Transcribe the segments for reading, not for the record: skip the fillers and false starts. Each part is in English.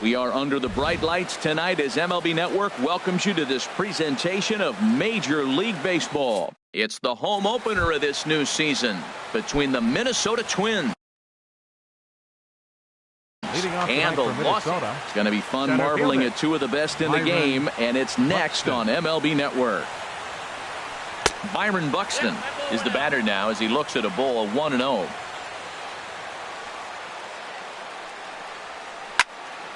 We are under the bright lights tonight as MLB Network welcomes you to this presentation of Major League Baseball. It's the home opener of this new season between the Minnesota Twins and the Los Angeles. It's going to be fun marveling at two of the best in the game, and it's next on MLB Network. Byron Buxton is the batter now as he looks at a ball of 1-0.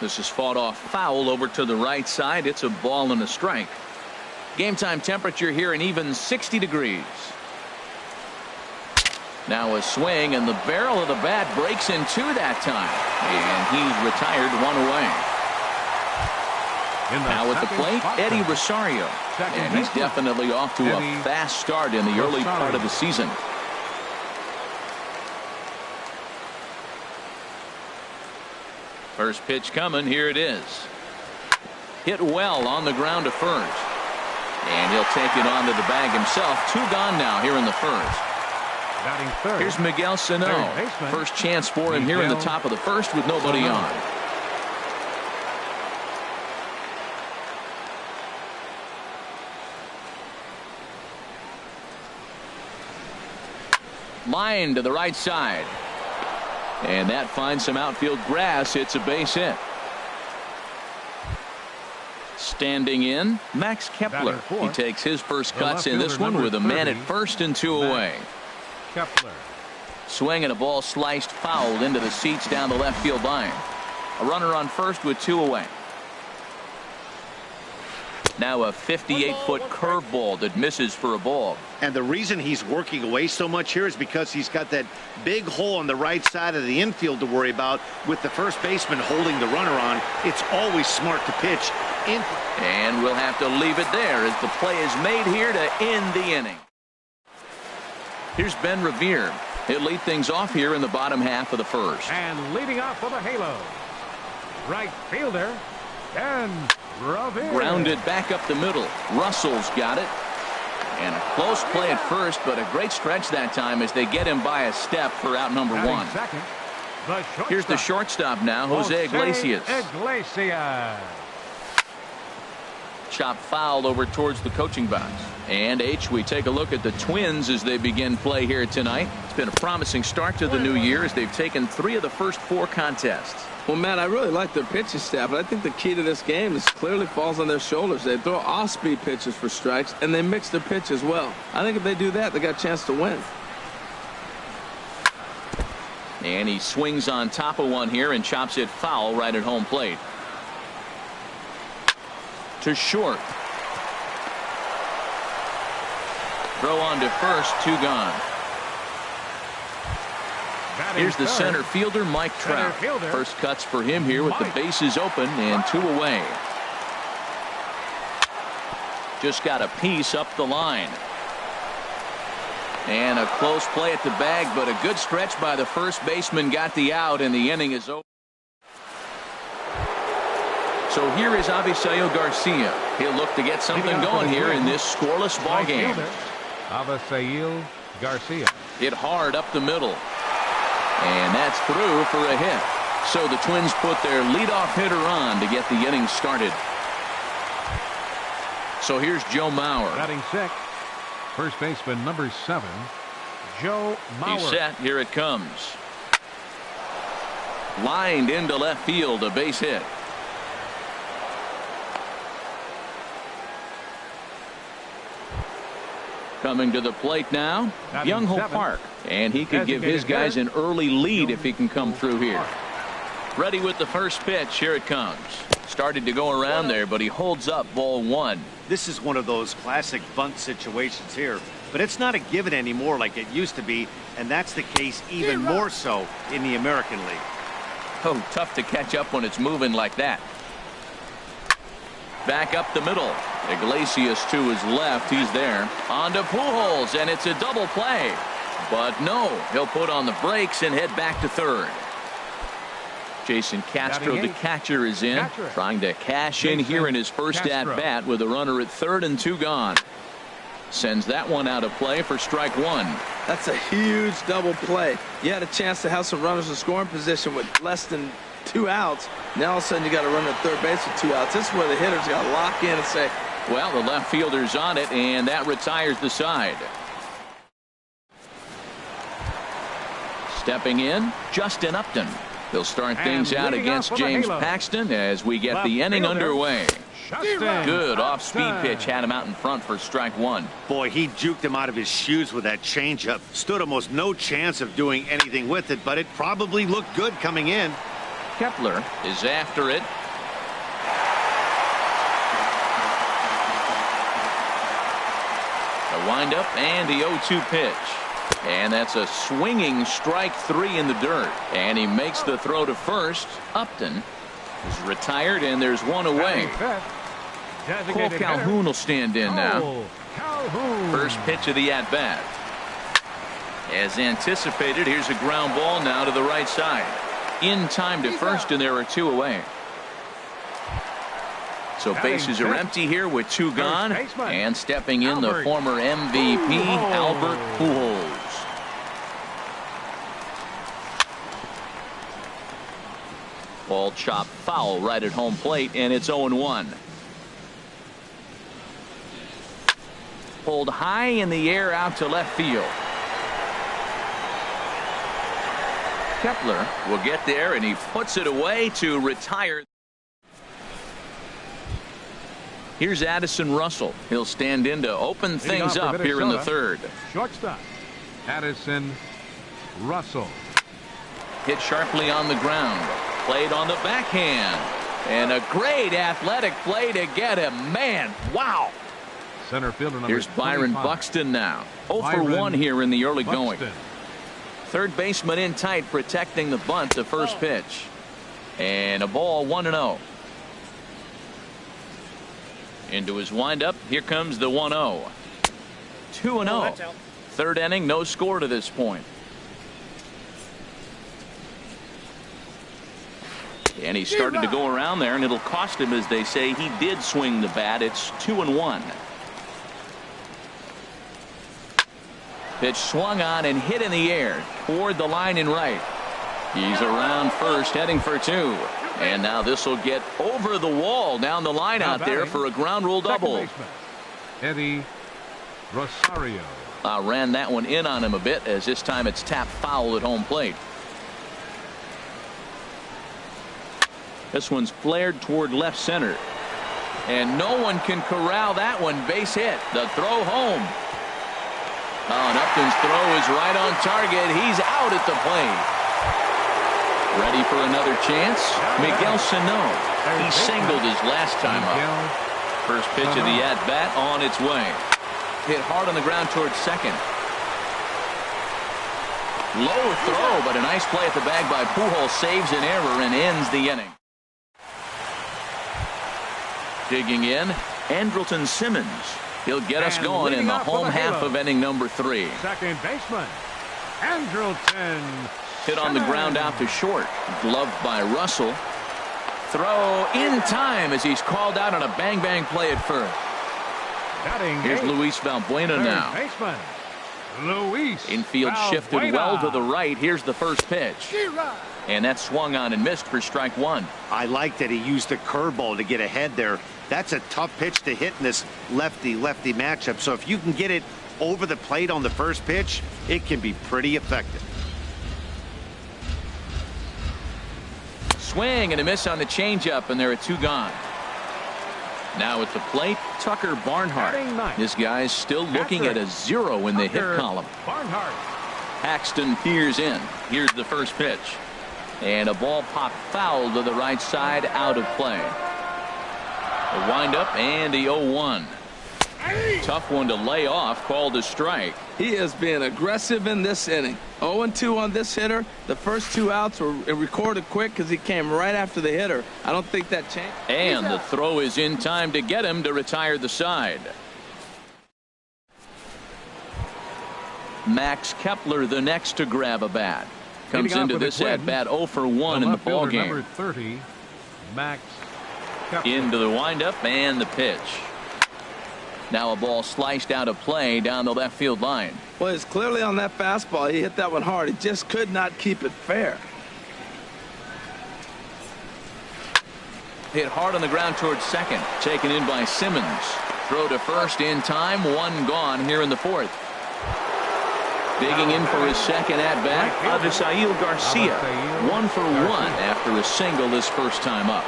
This is fought off foul over to the right side. It's a ball and a strike. Game time temperature here an even 60 degrees. Now a swing, and the barrel of the bat breaks in two that time, and he's retired one away. Now at the plate, Eddie Rosario, and he's definitely off to a fast start in the early part of the season. First pitch coming. Here it is. Hit well on the ground to first. And he'll take it onto the bag himself. Two gone now here in the first. Batting third. Here's Miguel Sano. First chance for him here in the top of the first with nobody on. Line to the right side. And that finds some outfield grass. It's a base hit. Standing in, Max Kepler. He takes his first cuts in this one with a man at first and two away. Kepler. Swing and a ball sliced fouled into the seats down the left field line. A runner on first with two away. Now a 58-foot curveball that misses for a ball. And the reason he's working away so much here is because he's got that big hole on the right side of the infield to worry about. With the first baseman holding the runner on, it's always smart to pitch in. And we'll have to leave it there as the play is made here to end the inning. Here's Ben Revere. He'll lead things off here in the bottom half of the first. And leading off for the Halo, right fielder, Ben Revere. Grounded back up the middle. Russell's got it. And a close play at first, but a great stretch that time as they get him by a step for out number one. Second, here's the shortstop now, Jose Iglesias. Chop foul over towards the coaching box. And we take a look at the Twins as they begin play here tonight. It's been a promising start to the new year as they've taken 3 of the first 4 contests. Well, Matt, I really like their pitching staff, but I think the key to this game is clearly falls on their shoulders. They throw off-speed pitches for strikes, and they mix their pitch as well. I think if they do that, they got a chance to win. And he swings on top of one here and chops it foul right at home plate. To short. Throw on to first, 2 gone. Here's the center fielder, Mike Trout. First cuts for him here with the bases open and 2 away. Just got a piece up the line. And a close play at the bag, but a good stretch by the first baseman got the out, and the inning is over. So here is Avisail Garcia. He'll look to get something going here in this scoreless ball game. Avisail Garcia. Hit hard up the middle. And that's through for a hit. So the Twins put their leadoff hitter on to get the inning started. So here's Joe Mauer. Batting 6th, first baseman number 7, Joe Mauer. He's set. Here it comes. Lined into left field, a base hit. Coming to the plate now, Young-Ho Park. And he could give his guys an early lead if he can come through here. Ready with the first pitch. Here it comes. Started to go around there, but he holds up ball 1. This is one of those classic bunt situations here, but it's not a given anymore like it used to be, and that's the case even more so in the American League. Oh, tough to catch up when it's moving like that. Back up the middle. Iglesias to his left. He's there. On to Pujols, and it's a double play. But no, he'll put on the brakes and head back to third. Jason Castro, the catcher, is in, trying to cash in here in his first at-bat with a runner at third and 2 gone. Sends that one out of play for strike 1. That's a huge double play. You had a chance to have some runners in scoring position with less than 2 outs. Now all of a sudden you got to run at third base with 2 outs. This is where the hitters got to lock in and say, well, the left fielder's on it, and that retires the side. Stepping in, Justin Upton. They'll start things out against James Paxton as we get the inning underway. Good off-speed pitch had him out in front for strike 1. Boy, he juked him out of his shoes with that changeup. Stood almost no chance of doing anything with it, but it probably looked good coming in. Kepler is after it. The windup and the 0-2 pitch. And that's a swinging strike 3 in the dirt. And he makes the throw to first. Upton is retired, and there's one away. Cole Calhoun will stand in now. First pitch of the at-bat. As anticipated, here's a ground ball now to the right side. In time to first, and there are 2 away. So bases are empty here with 2 gone. And stepping in, the former MVP, Albert Pujols. Ball chopped foul right at home plate, and it's 0-1. Pulled high in the air out to left field. Kepler will get there, and he puts it away to retire. Here's Addison Russell. He'll stand in to open things up here in the third. Shortstop, Addison Russell. Hit sharply on the ground. Played on the backhand. And a great athletic play to get him. Man, wow. Center fielder number Here's Byron 25. Buxton now. 0 for 1 here in the early going. Third baseman in tight, protecting the bunt to first pitch. And a ball, 1-0. Into his windup. Here comes the 1-0. 2-0. Third inning, no score to this point. And he started to go around there, and it'll cost him, as they say. He did swing the bat. It's 2-1. Pitch swung on and hit in the air toward the line and right. He's around first, heading for 2. And now this will get over the wall down the line out there for a ground rule double. Eddie Rosario. Ran that one in on him a bit, as this time it's tapped foul at home plate. This one's flared toward left center. And no one can corral that one. Base hit. The throw home. Oh, and Upton's throw is right on target. He's out at the plate. Ready for another chance? Miguel Sano. He singled his last time up. First pitch of the at-bat on its way. Hit hard on the ground towards second. Low throw, but a nice play at the bag by Pujols. Saves an error and ends the inning. Digging in, Andrelton Simmons. He'll get us going in the home half of inning number 3. Second baseman, Andrelton. Hit on the ground out to short. Gloved by Russell. Throw in time as he's called out on a bang-bang play at first. Here's Luis Valbuena now. Baseman, Luis Infield shifted well to the right. Here's the first pitch. And that swung on and missed for strike 1. I like that he used a curveball to get ahead there. That's a tough pitch to hit in this lefty-lefty matchup. So if you can get it over the plate on the first pitch, it can be pretty effective. Swing and a miss on the changeup, and there are 2 gone. Now at the plate, Tucker Barnhart. This guy's still looking at a 0 in the hit column. Paxton peers in. Here's the first pitch. And a ball popped foul to the right side, out of play. A windup and the 0-1. Tough one to lay off, called a strike. He has been aggressive in this inning. 0-2 on this hitter. The first 2 outs were recorded quick because he came right after the hitter. I don't think that changed. And the throw is in time to get him to retire the side. Max Kepler, the next to grab a bat. Comes into this at bat 0 for 1 in the ball game. Number 30, Max Kepler. Into the windup and the pitch. Now a ball sliced out of play down the left field line. Well, it's clearly on that fastball. He hit that one hard. He just could not keep it fair. hit hard on the ground towards second. Taken in by Simmons. Throw to first in time. One gone here in the fourth. Digging in for his second at-bat, Avisail Garcia. 1 for 1 after a single his first time up.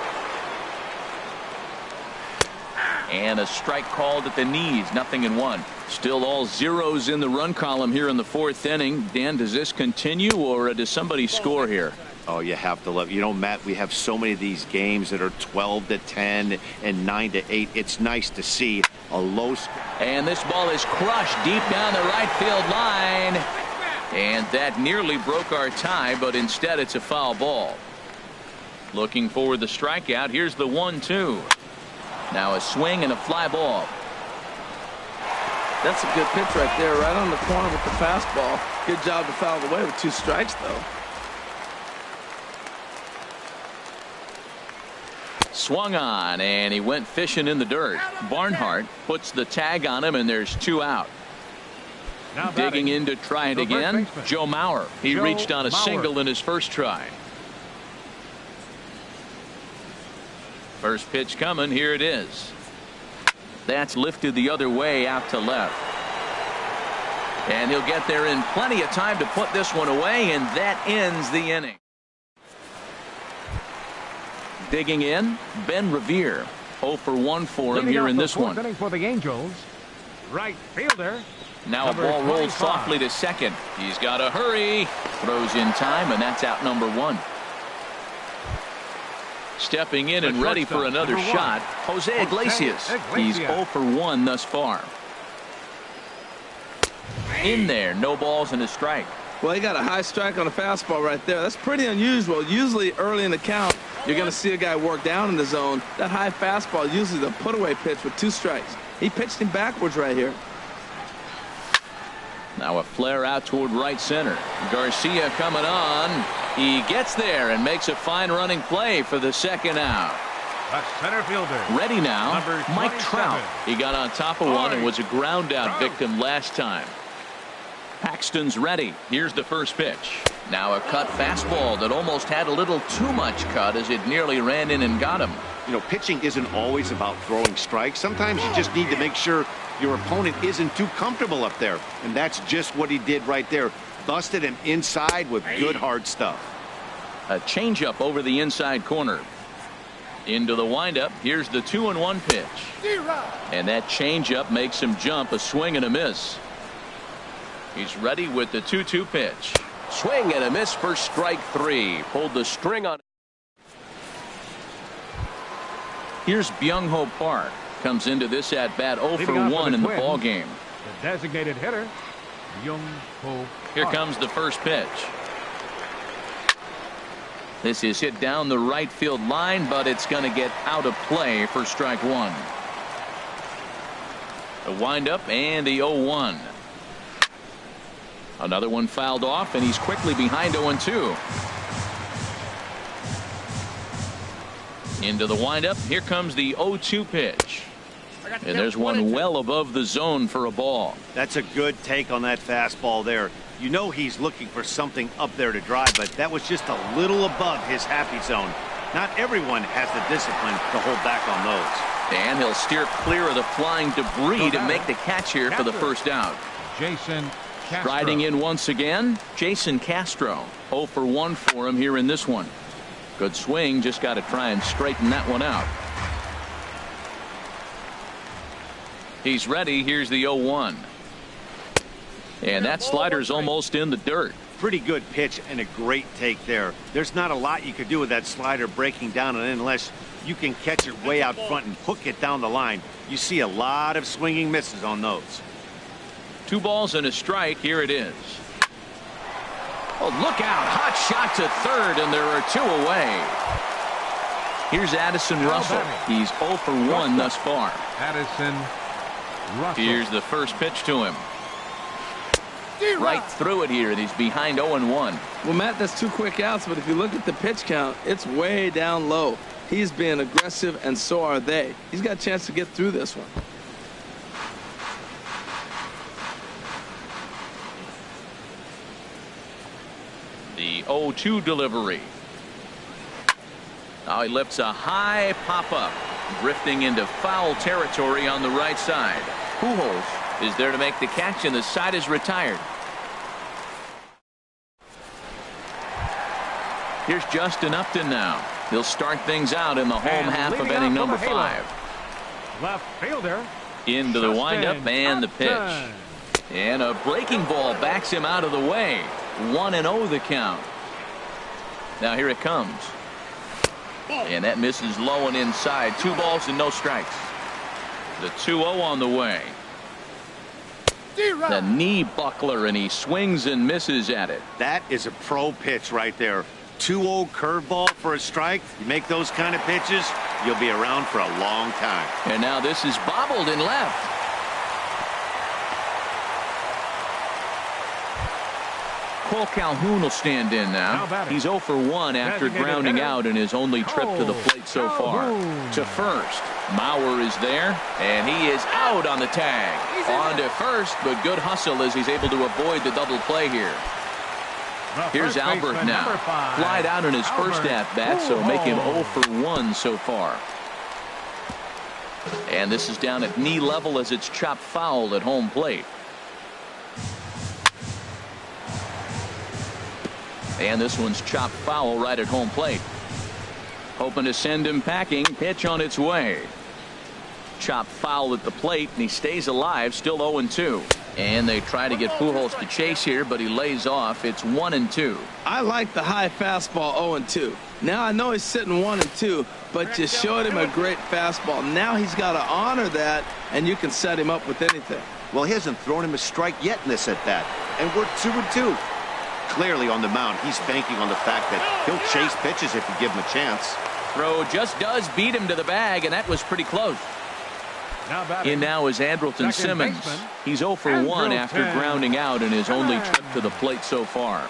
And a strike called at the knees. 0-1. Still all zeros in the run column here in the fourth inning. Dan, does this continue, or does somebody score here? Oh, you have to love. You know, Matt, we have so many of these games that are 12-10 and 9-8. It's nice to see a low score. And this ball is crushed deep down the right field line. And that nearly broke our tie, but instead it's a foul ball. Looking for the strikeout. Here's the 1-2. Now a swing and a fly ball. That's a good pitch right there, right on the corner with the fastball. Good job to foul it away with 2 strikes, though. Swung on, and he went fishing in the dirt. Barnhart puts the tag on him, and there's 2 out. Digging in to try it again, Joe Mauer. He reached on a single in his first try. First pitch coming. Here it is. That's lifted the other way out to left. And he'll get there in plenty of time to put this one away, and that ends the inning. Digging in, Ben Revere. 0 for 1 for him here in this one. For the Angels, right fielder. Now a ball rolls softly to second. He's got to hurry. Throws in time, and that's out number 1. Stepping in and ready for another shot, Jose Iglesias. He's 0 for 1 thus far. In there, no balls and a strike. Well, he got a high strike on a fastball right there. That's pretty unusual. Usually early in the count, you're going to see a guy work down in the zone. That high fastball, usually the put-away pitch with 2 strikes. He pitched him backwards right here. Now a flare out toward right center. Garcia coming on. He gets there and makes a fine running play for the second out. A center fielder. Ready now, Mike 27. Trout. He got on top of one and was a ground out victim last time. Paxton's ready. Here's the first pitch. Now a cut fastball that almost had a little too much cut as it nearly ran in and got him. You know, pitching isn't always about throwing strikes. Sometimes you just need to make sure your opponent isn't too comfortable up there. And that's just what he did right there. Busted him inside with good hard stuff. A changeup over the inside corner. Into the windup. Here's the 2-1 pitch. And that changeup makes him jump. A swing and a miss. He's ready with the 2-2 pitch. Swing and a miss for strike 3. Pulled the string on. Here's Byung-Ho Park. Comes into this at bat 0 for 1 in the ball game. The designated hitter, Byung-Ho. Here comes the first pitch. This is hit down the right field line, but it's going to get out of play for strike 1. The windup and the 0-1. Another one fouled off, and he's quickly behind 0-2. Into the windup. Here comes the 0-2 pitch. And there's one well above the zone for a ball. That's a good take on that fastball there. You know he's looking for something up there to drive, but that was just a little above his happy zone. Not everyone has the discipline to hold back on those. And he'll steer clear of the flying debris to make the catch here for the first out. Jason Castro. Striding in once again, Jason Castro. 0 for 1 for him here in this one. Good swing, just got to try and straighten that one out. He's ready. Here's the 0-1. And that slider's almost in the dirt. Pretty good pitch and a great take there. There's not a lot you could do with that slider breaking down and in unless you can catch it way out front and hook it down the line. You see a lot of swinging misses on those. 2 balls and a strike. Here it is. Oh, look out. Hot shot to third, and there are 2 away. Here's Addison Russell. He's 0 for 1 thus far. Addison Russell. Here's the first pitch to him. Right through it here, and he's behind 0-1. Well, Matt, that's 2 quick outs, but if you look at the pitch count, it's way down low. He's being aggressive, and so are they. He's got a chance to get through this one. The 0-2 delivery. Now he lifts a high pop-up, drifting into foul territory on the right side. Pujols is there to make the catch, and the side is retired. Here's Justin Upton now. He'll start things out in the home half of inning number 5. Left fielder. Into the windup and the pitch. And a breaking ball backs him out of the way. 1-0 the count. Now here it comes. And that misses low and inside. 2 balls and no strikes. The 2-0 on the way. The knee buckler, and he swings and misses at it. That is a pro pitch right there. 2-0 curveball for a strike. You make those kind of pitches, you'll be around for a long time. And now this is bobbled in left. Cole Calhoun will stand in now. He's 0 for 1 after grounding out in his only trip to the plate so far. To first. Mauer is there, and he is out on the tag. On to first, but good hustle as he's able to avoid the double play here. Here's Albert now. Flied out in his first at-bat, so make him 0 for 1 so far. And this is down at knee level as it's chopped foul at home plate. And this one's chopped foul right at home plate. Hoping to send him packing. Pitch on its way. Chopped foul at the plate, and he stays alive, still 0-2. And they try to get Pujols to chase here, but he lays off. It's 1-2. I like the high fastball 0-2. Now I know he's sitting 1-2, but you showed him a great fastball. Now he's got to honor that, and you can set him up with anything. Well, he hasn't thrown him a strike yet in this at bat, and we're 2-2. Clearly on the mound, he's banking on the fact that he'll chase pitches if you give him a chance. Throw just does beat him to the bag, and that was pretty close. In now is Andrelton Simmons. He's 0 for 1 after grounding out in his only trip to the plate so far.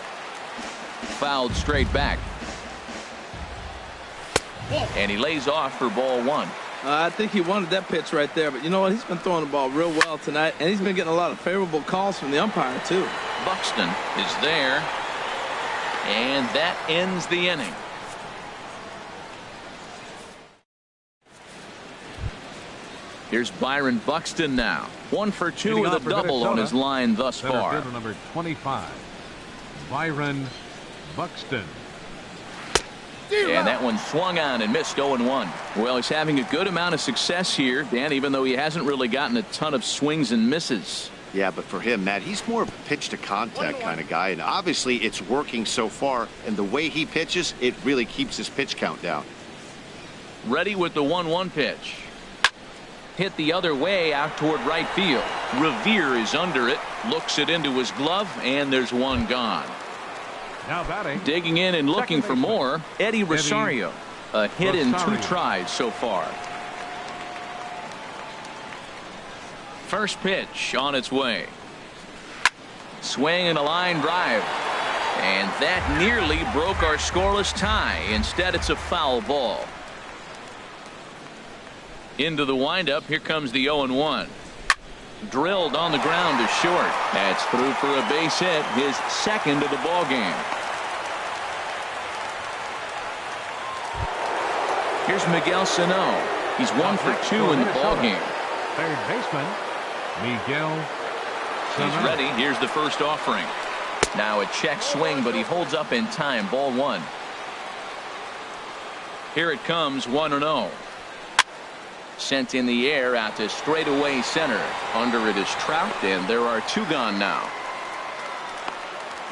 Fouled straight back. And he lays off for ball 1. I think he wanted that pitch right there, but you know what? He's been throwing the ball real well tonight, and he's been getting a lot of favorable calls from the umpire, too. Buxton is there, and that ends the inning. Here's Byron Buxton now. 1 for 2 with a double on his line thus far. Number 25, Byron Buxton. And that one swung on and missed 0-1. Well, he's having a good amount of success here, Dan, even though he hasn't really gotten a ton of swings and misses. Yeah, but for him, Matt, he's more of a pitch to contact kind of guy, and obviously it's working so far, and the way he pitches, it really keeps his pitch count down. Ready with the 1-1 pitch. Hit the other way out toward right field. Revere is under it, looks it into his glove, and there's one gone. Now batting. Digging in and looking for more, Eddie Rosario. A hit in 2 tries so far. First pitch on its way. Swing and a line drive. And that nearly broke our scoreless tie. Instead, it's a foul ball. Into the windup. Here comes the 0-1. Drilled on the ground to short. That's through for a base hit, his second of the ball game. Here's Miguel Sano. He's 1 for 2 in the ball game. Third baseman Miguel Sano. He's ready. Here's the first offering. Now a check swing, but he holds up in time. Ball 1. Here it comes, 1-0. Sent in the air out to straightaway center. Under it is Trout, and there are 2 gone now.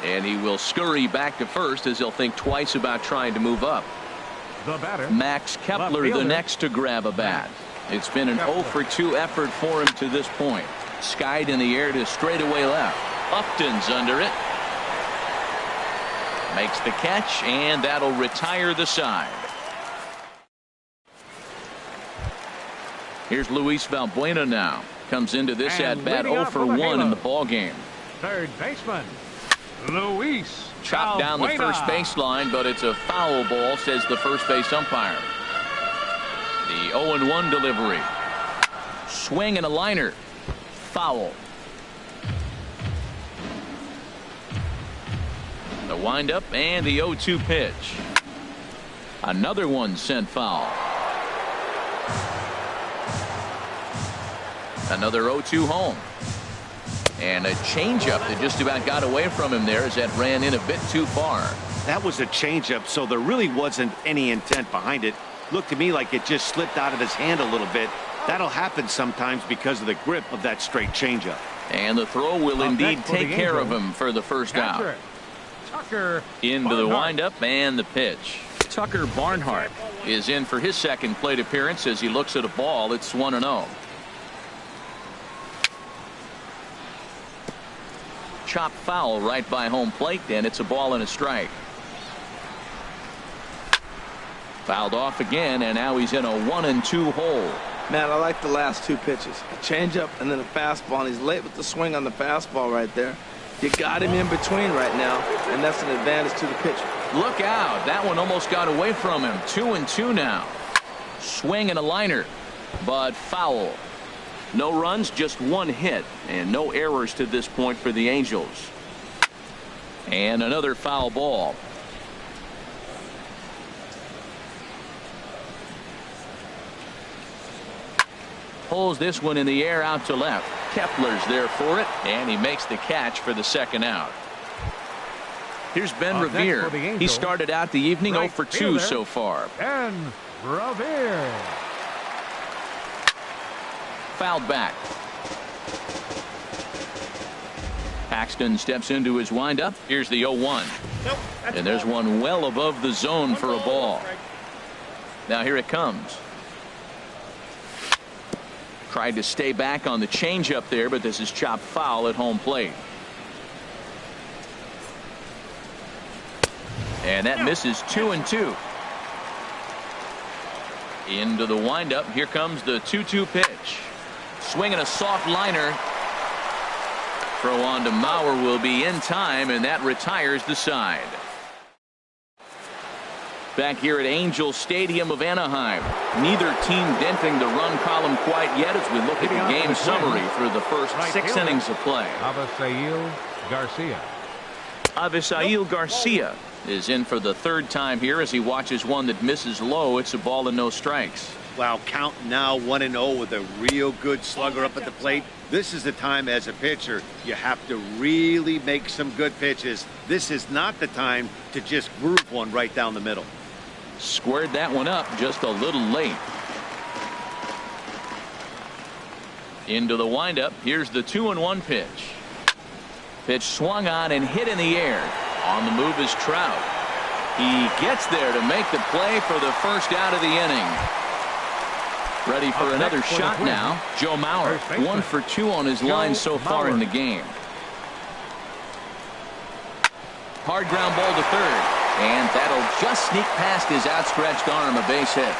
And he will scurry back to first as he'll think twice about trying to move up. The batter, Max Kepler, the next to grab a bat. It's been an 0 for 2 effort for him to this point. Skied in the air to straightaway left. Upton's under it. Makes the catch, and that'll retire the side. Here's Luis Valbuena now. Comes into this at-bat 0 for 1 in the ball game. Third baseman Luis Chopped down the first baseline, but it's a foul ball, says the first base umpire. The 0-1 delivery. Swing and a liner. Foul. The windup and the 0-2 pitch. Another one sent foul. Another 0-2 home. And a changeup that just about got away from him there as that ran in a bit too far. That was a changeup, so there really wasn't any intent behind it. Looked to me like it just slipped out of his hand a little bit. That'll happen sometimes because of the grip of that straight changeup. And the throw will indeed take care of him for the first out. Tucker Into the Barnhart. windup and the pitch. Tucker Barnhart is in for his second plate appearance as he looks at a ball. It's 1-0. Chop foul right by home plate, and it's a ball and a strike. Fouled off again, and now he's in a 1-2 hole. Man, I like the last two pitches. A changeup and then a fastball, and he's late with the swing on the fastball right there. You got him in between right now, and that's an advantage to the pitcher. Look out. That one almost got away from him. 2-2 now. Swing and a liner, but foul. No runs, just one hit, and no errors to this point for the Angels. And another foul ball. Pulls this one in the air out to left. Kepler's there for it, and he makes the catch for the second out. Here's Ben Up next Revere. for the Angels, He started out the evening right 0 for 2 fielder. so far. Ben Revere. Fouled back. Paxton steps into his windup. Here's the 0-1. And there's one well above the zone for a ball. Now here it comes. Tried to stay back on the changeup there, but this is chopped foul at home plate. And that misses 2-2. Into the windup. Here comes the 2-2 pitch. Swinging a soft liner. Throw on to Mauer will be in time, and that retires the side. Back here at Angel Stadium of Anaheim. Neither team denting the run column quite yet as we look at the game summary through the first 6 innings of play. Avisail Garcia. Avisail Garcia is in for the third time here as he watches one that misses low. It's a ball and no strikes. Wow, count now 1-0 with a real good slugger up at the plate. This is the time as a pitcher you have to really make some good pitches. This is not the time to just groove one right down the middle. Squared that one up just a little late. Into the windup. Here's the 2-1 pitch. Pitch swung on and hit in the air. On the move is Trout. He gets there to make the play for the first out of the inning. Ready for another shot now. Joe Mauer, 1 for 2 on his line so far in the game. Hard ground ball to third. And that'll just sneak past his outstretched arm, a base hit.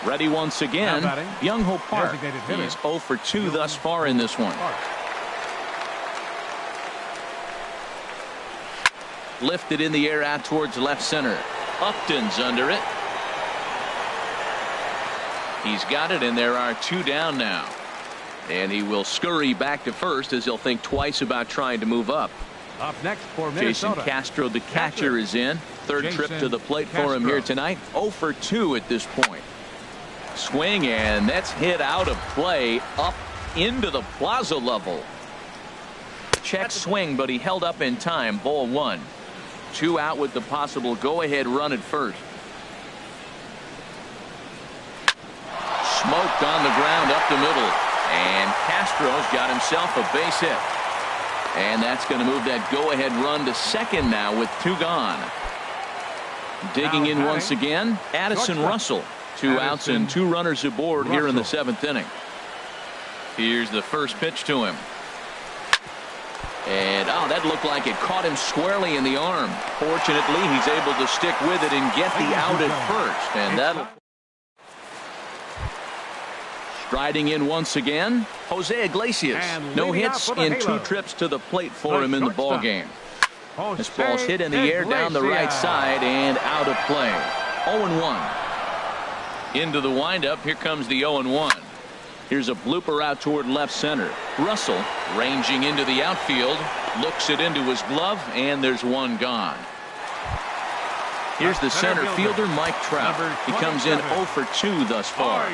Ready once again. Byung-ho Park. He's 0 for 2 thus far in this one. Lifted in the air out towards left center. Upton's under it. He's got it, and there are 2 down now. And he will scurry back to first as he'll think twice about trying to move up. Up next for Minnesota. Jason Castro, the catcher, is in. Third trip to the plate for him here tonight. 0 for 2 at this point. Swing, and that's hit out of play up into the plaza level. Check swing, but he held up in time. Ball 1. 2 out with the possible go-ahead run at first. Smoked on the ground up the middle. And Castro's got himself a base hit. And that's going to move that go-ahead run to second now with 2 gone. Digging in once again, Addison Russell. 2 outs and 2 runners aboard here in the 7th inning. Here's the first pitch to him. And that looked like it caught him squarely in the arm. Fortunately, he's able to stick with it and get the out at first. And that'll. Striding in once again, Jose Iglesias. No hits in 2 trips to the plate for him in the ball game. This ball's hit in the air down the right side and out of play. 0-1. Into the windup. Here comes the 0-1. Here's a blooper out toward left center. Russell ranging into the outfield, looks it into his glove, and there's one gone. Here's the center fielder, Mike Trout. He comes in 0 for 2 thus far.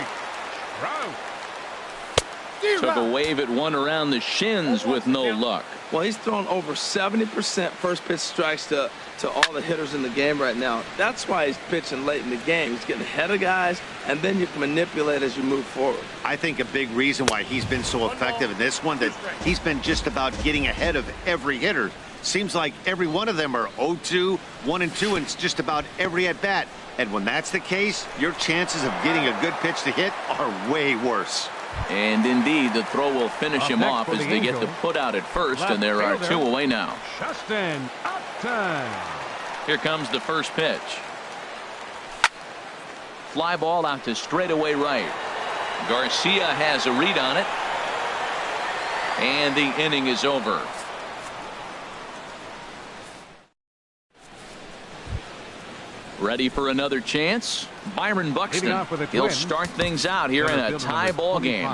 Took a wave at one around the shins with no luck. Well, he's thrown over 70% first pitch strikes to all the hitters in the game right now. That's why he's pitching late in the game. He's getting ahead of guys, and then you can manipulate as you move forward. I think a big reason why he's been so effective in this one, that he's been just about getting ahead of every hitter. Seems like every one of them are 0-2, 1-2, and it's just about every at-bat. And when that's the case, your chances of getting a good pitch to hit are way worse. And indeed, the throw will finish him off as they get the put out at first, and there are 2 away now. Justin Upton. Here comes the first pitch. Fly ball out to straightaway right. Garcia has a read on it, and the inning is over. Ready for another chance? Byron Buxton. He'll start things out here in a tie ball game.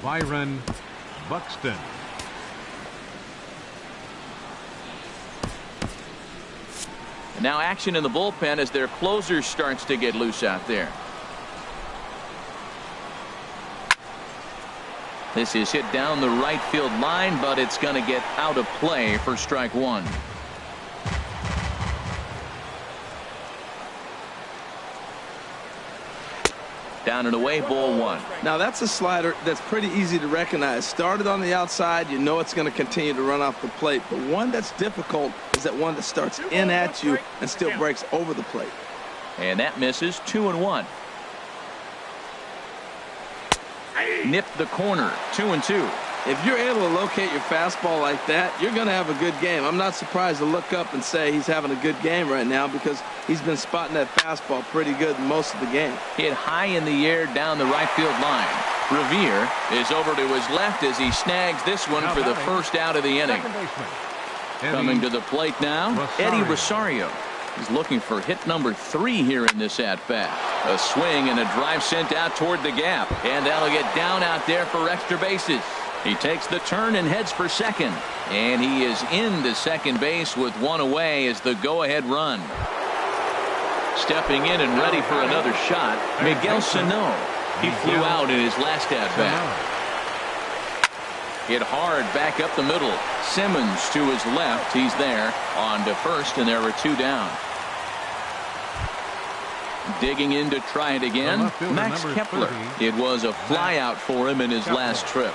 Byron Buxton. Now action in the bullpen as their closer starts to get loose out there. This is hit down the right field line, but it's going to get out of play for strike one. Down and away, ball one. Now that's a slider that's pretty easy to recognize. Started on the outside, you know it's going to continue to run off the plate. But one that's difficult is that one that starts in at you and still breaks over the plate. And that misses. 2-1. Nipped the corner. 2-2. If you're able to locate your fastball like that, you're going to have a good game. I'm not surprised to look up and say he's having a good game right now, because he's been spotting that fastball pretty good most of the game. Hit high in the air down the right field line. Revere is over to his left as he snags this one for the first out of the inning. Coming to the plate now, Eddie Rosario. He's looking for hit number 3 here in this at-bat. A swing and a drive sent out toward the gap, and that'll get down out there for extra bases. He takes the turn and heads for second, and he is into second base with one away as the go-ahead run. Stepping in and ready for another shot, Miguel Sano. He flew out in his last at-bat. Hit hard back up the middle. Simmons to his left. He's there on to first, and there are 2 down. Digging in to try it again, Max Kepler. It was a fly out for him in his last trip.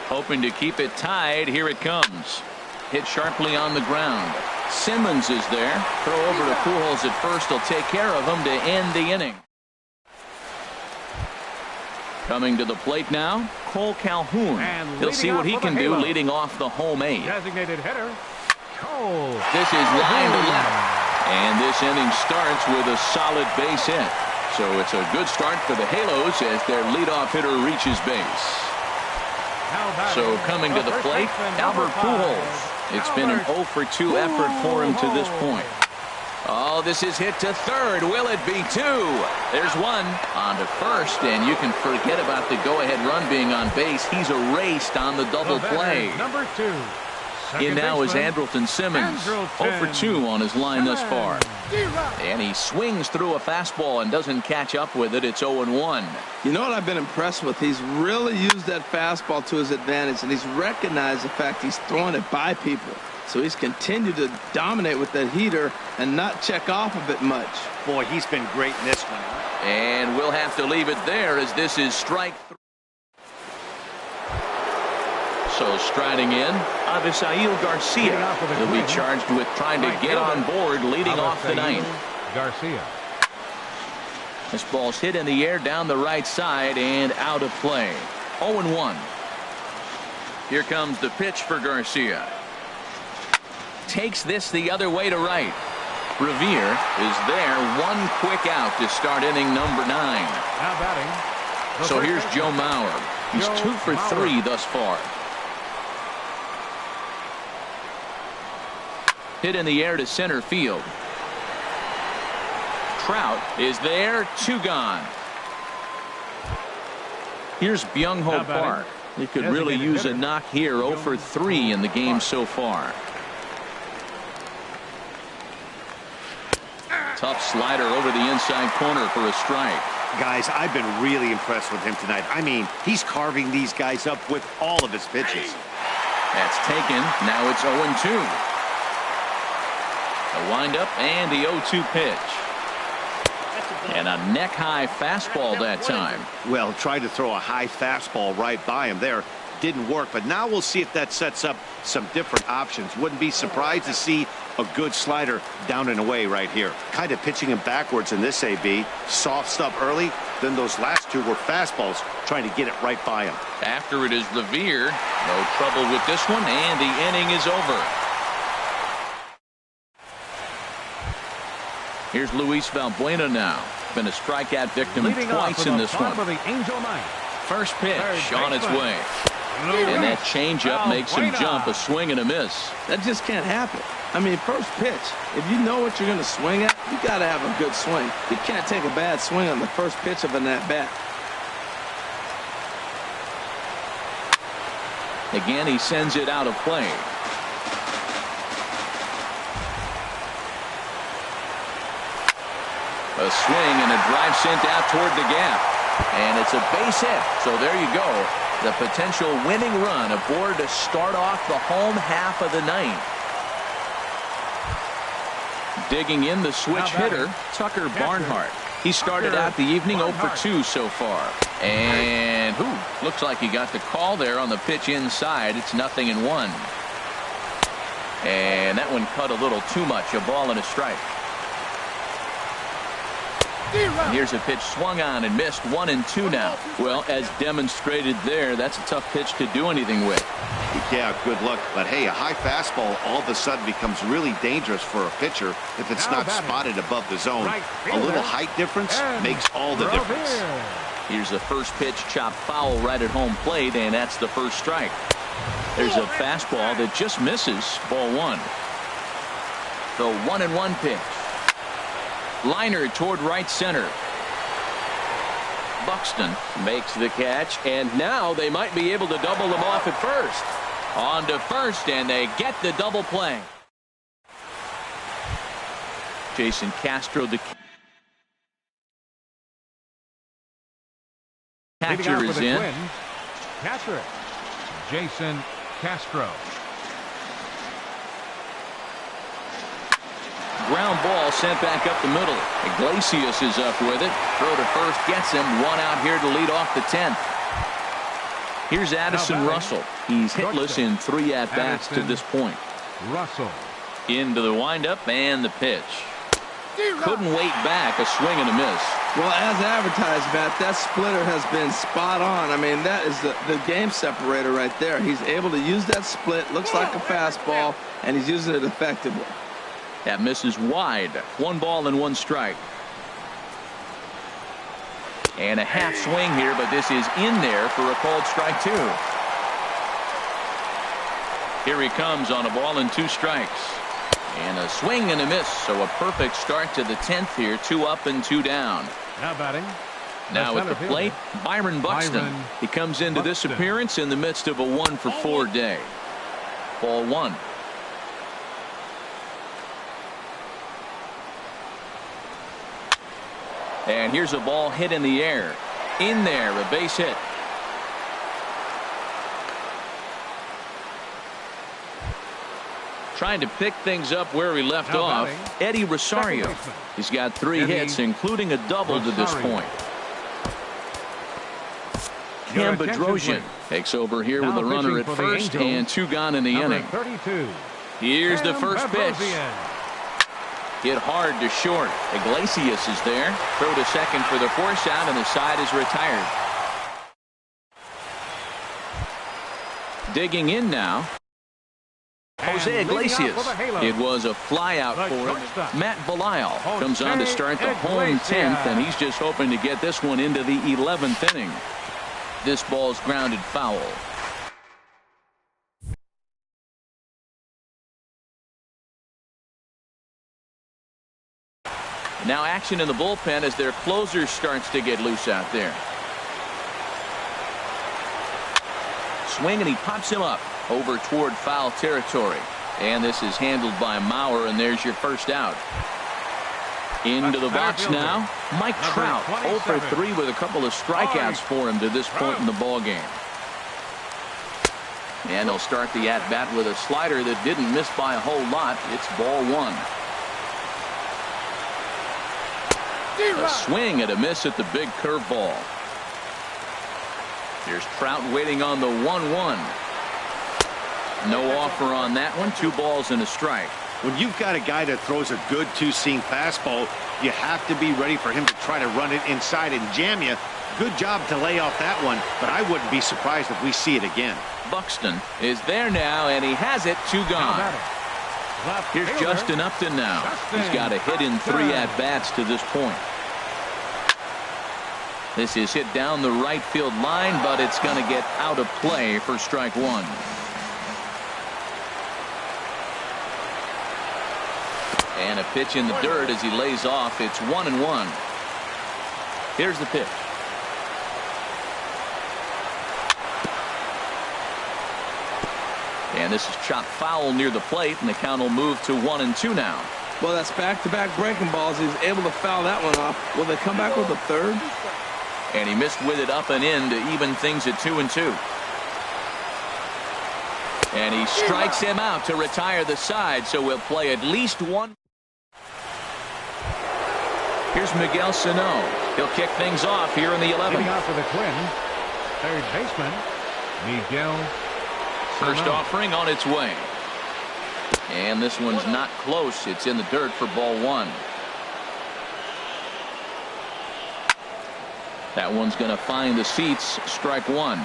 Hoping to keep it tied. Here it comes. Hit sharply on the ground. Simmons is there. Throw over to Pujols at first. He'll take care of him to end the inning. Coming to the plate now, Cole Calhoun. He'll see what he can do leading off the home 8. Designated hitter, Cole. This is line to left. And this inning starts with a solid base hit. So it's a good start for the Halos as their leadoff hitter reaches base. So coming to the plate, Albert Pujols. It's been an 0 for 2 effort for him to this point. Oh, this is hit to third. Will it be 2? There's one on to first, and you can forget about the go-ahead run being on base. He's erased on the double play. Number 2. In now is Andrelton Simmons. 0 for 2 on his line thus far. And he swings through a fastball and doesn't catch up with it. It's 0-1. You know what I've been impressed with? He's really used that fastball to his advantage, and he's recognized the fact he's throwing it by people. So he's continued to dominate with that heater and not check off of it much. Boy, he's been great in this one. And we'll have to leave it there as this is strike 3. So striding in, Avisail Garcia. He'll be charged with trying to get on board leading off the 9th. Garcia. This ball's hit in the air down the right side and out of play. 0-1. Here comes the pitch for Garcia. Takes this the other way to right. Revere is there. One quick out to start inning number 9. Now batting. So here's Joe Mauer. He's 2 for 3 thus far. Hit in the air to center field. Trout is there. 2 gone. Here's Byung-ho Park. He could really use a knock here. 0 for 3 in the game so far. Tough slider over the inside corner for a strike. Guys, I've been really impressed with him tonight. I mean, he's carving these guys up with all of his pitches. That's taken. Now it's 0-2. A windup and the 0-2 pitch. And a neck-high fastball that time. Well, tried to throw a high fastball right by him there. Didn't work, but now we'll see if that sets up some different options. Wouldn't be surprised to see a good slider down and away right here. Kind of pitching him backwards in this AB. Soft stuff early, then those last two were fastballs, trying to get it right by him. After it is Revere. No trouble with this one, and the inning is over. Here's Luis Valbuena now. Been a strikeout victim twice in this one. First pitch on its way. And that changeup makes him jump. A swing and a miss. That just can't happen. I mean, first pitch, if you know what you're going to swing at, you got to have a good swing. You can't take a bad swing on the first pitch of an at-bat. Again, he sends it out of play. A swing and a drive sent out toward the gap. And it's a base hit. So there you go. The potential winning run aboard to start off the home half of the ninth. Digging in the switch hitter, Tucker Barnhart. He started out the evening 0 for 2 so far. And looks like he got the call there on the pitch inside. It's 0-1. And that one cut a little too much. A ball and a strike. And here's a pitch swung on and missed. 1-2 now. Well, as demonstrated there, that's a tough pitch to do anything with. Yeah, good luck. But hey, a high fastball all of a sudden becomes really dangerous for a pitcher if it's not spotted above the zone. A little height difference makes all the difference. Here's the first pitch chopped foul right at home plate, and that's the first strike. There's a fastball that just misses. Ball 1. The 1-1 pitch. Liner toward right center. Buxton makes the catch, and now they might be able to double them off at first. On to first, and they get the double play. Jason Castro, the catcher, is in. Catcher, Jason Castro. Ground ball sent back up the middle. Iglesias is up with it. Throw to first gets him. One out here to lead off the 10th. Here's Addison Russell. He's hitless in 3 at-bats to this point. Russell. Into the windup and the pitch. Couldn't wait back. A swing and a miss. Well, as advertised, Matt, that splitter has been spot on. I mean, that is the game separator right there. He's able to use that split. Looks like a fastball, and he's using it effectively. That misses wide. 1 ball and 1 strike. And a half swing here, but this is in there for a called strike 2. Here he comes on a ball and 2 strikes. And a swing and a miss. So a perfect start to the 10th here. 2 up and 2 down. Now batting. Now at the plate, Byron Buxton. He comes into this appearance in the midst of a 1 for 4 day. Ball 1. And here's a ball hit in the air. In there, a base hit. Trying to pick things up where he left off. Eddie Rosario. He's got 3 hits, including a double to this point. Cam Bedrosian takes over here with a runner at first and 2 gone in the inning. Here's the first pitch. Hit hard to short. Iglesias is there. Throw to second for the force out, and the side is retired. Digging in now. Jose Iglesias. It was a fly out for him. Matt Belisle comes on to start the home 10th, and he's just hoping to get this one into the 11th inning. This ball's grounded foul. Now action in the bullpen as their closer starts to get loose out there. swing, and he pops him up over toward foul territory. And this is handled by Mauer, and there's your first out. Into the box now, Mike Trout, 0 for 3 with a couple of strikeouts for him to this point in the ball game. And he'll start the at-bat with a slider that didn't miss by a whole lot. It's ball 1. A swing and a miss at the big curveball. Here's Trout waiting on the 1-1. No offer on that one. 2 balls and a strike. When you've got a guy that throws a good two-seam fastball, you have to be ready for him to try to run it inside and jam you. Good job to lay off that one, but I wouldn't be surprised if we see it again. Buxton is there now, and he has it. 2 gone. Here's Justin Upton now. He's got a hit in 3 at-bats to this point. This is hit down the right field line, but it's going to get out of play for strike 1. And a pitch in the dirt as he lays off. It's 1-1. Here's the pitch. And this is chopped foul near the plate, and the count will move to 1-2 now. Well, that's back-to-back breaking balls. He's able to foul that one off. Will they come back with a third? And he missed with it up and in to even things at 2-2. And he strikes him out to retire the side, so we'll play at least 1. Here's Miguel Sano. He'll kick things off here in the 11th. Leading off for the Twins, third baseman, Miguel Sano. First offering on its way. And this one's not close. It's in the dirt for ball 1. That one's going to find the seats. Strike 1.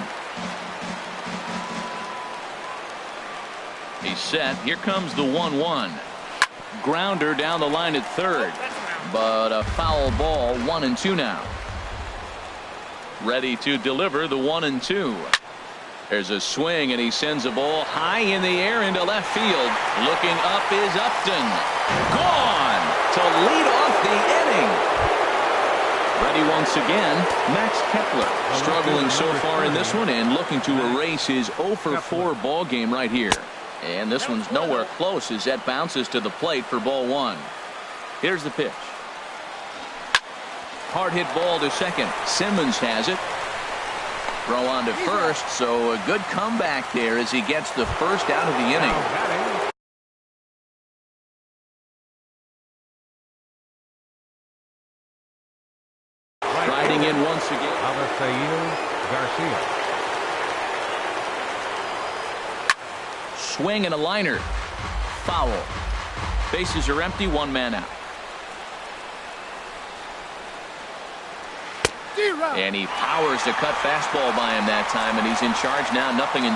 He's set. Here comes the 1-1. Grounder down the line at third. But a foul ball. 1-2 now. Ready to deliver the 1-2. There's a swing, and he sends a ball high in the air into left field. Looking up is Upton. Gone to lead off the inning. Ready once again, Max Kepler. Struggling so far in this one and looking to erase his 0 for 4 ball game right here. And this one's nowhere close as that bounces to the plate for ball 1. Here's the pitch. Hard hit ball to second. Simmons has it. Throw on to first, so a good comeback there as he gets the first out of the inning. Riding in once again. Garcia. Swing and a liner. Foul. Bases are empty, 1 man out. And he powers a cut fastball by him that time, and he's in charge now, 0-2.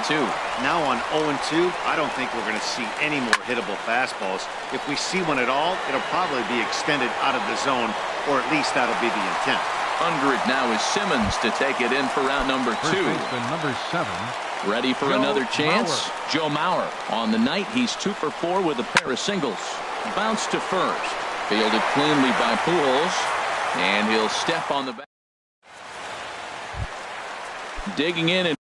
Now on 0-2, I don't think we're going to see any more hittable fastballs. If we see one at all, it'll probably be extended out of the zone, or at least that'll be the intent. Under it now is Simmons to take it in for round number 2. Number 7. Ready for another chance? Joe Mauer. On the night, he's 2 for 4 with a pair of singles. Bounce to first. Fielded cleanly by Pujols, and he'll step on the back. Digging in and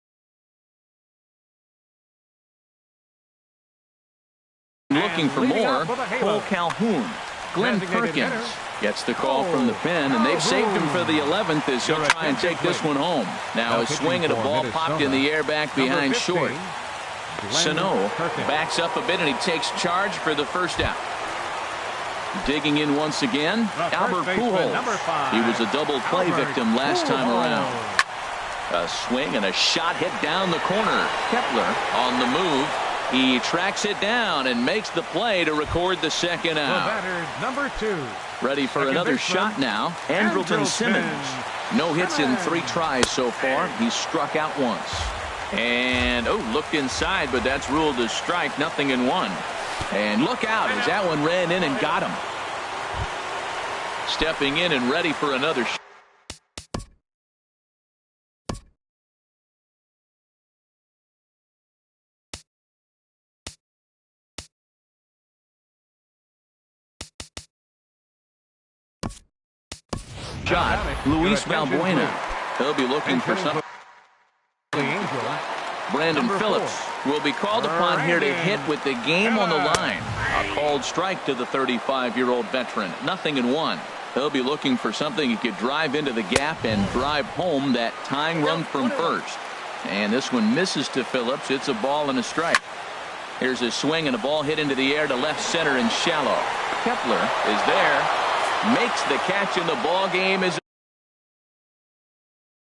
looking for more. Cole Calhoun. Glenn Perkins gets the call from the pen, and they've saved him for the 11th as he'll try and take this one home. Now a swing and a ball popped in the air back behind short. Sano backs up a bit, and he takes charge for the first out. Digging in once again, Albert Pujols. He was a double play victim last time around. A swing and a shot hit down the corner. Kepler on the move. He tracks it down and makes the play to record the second out. Number 2. Ready for another shot now. Andrelton Simmons. No hits in 3 tries so far. He's struck out once. And, looked inside, but that's ruled a strike. 0-1. And look out as that one ran in and got him. Stepping in and ready for another shot. Luis Valbuena. He'll be looking for something. Brandon Number Phillips 4. will be called upon here to hit with the game on the Phillips. line. A called strike to the 35-year-old veteran. 0-1. He'll be looking for something he could drive into the gap and drive home that tying run from first. And this one misses to Phillips. It's a ball and a strike. Here's a swing and a ball hit into the air to left center and shallow. Kepler is there. Makes the catch, and the ball game is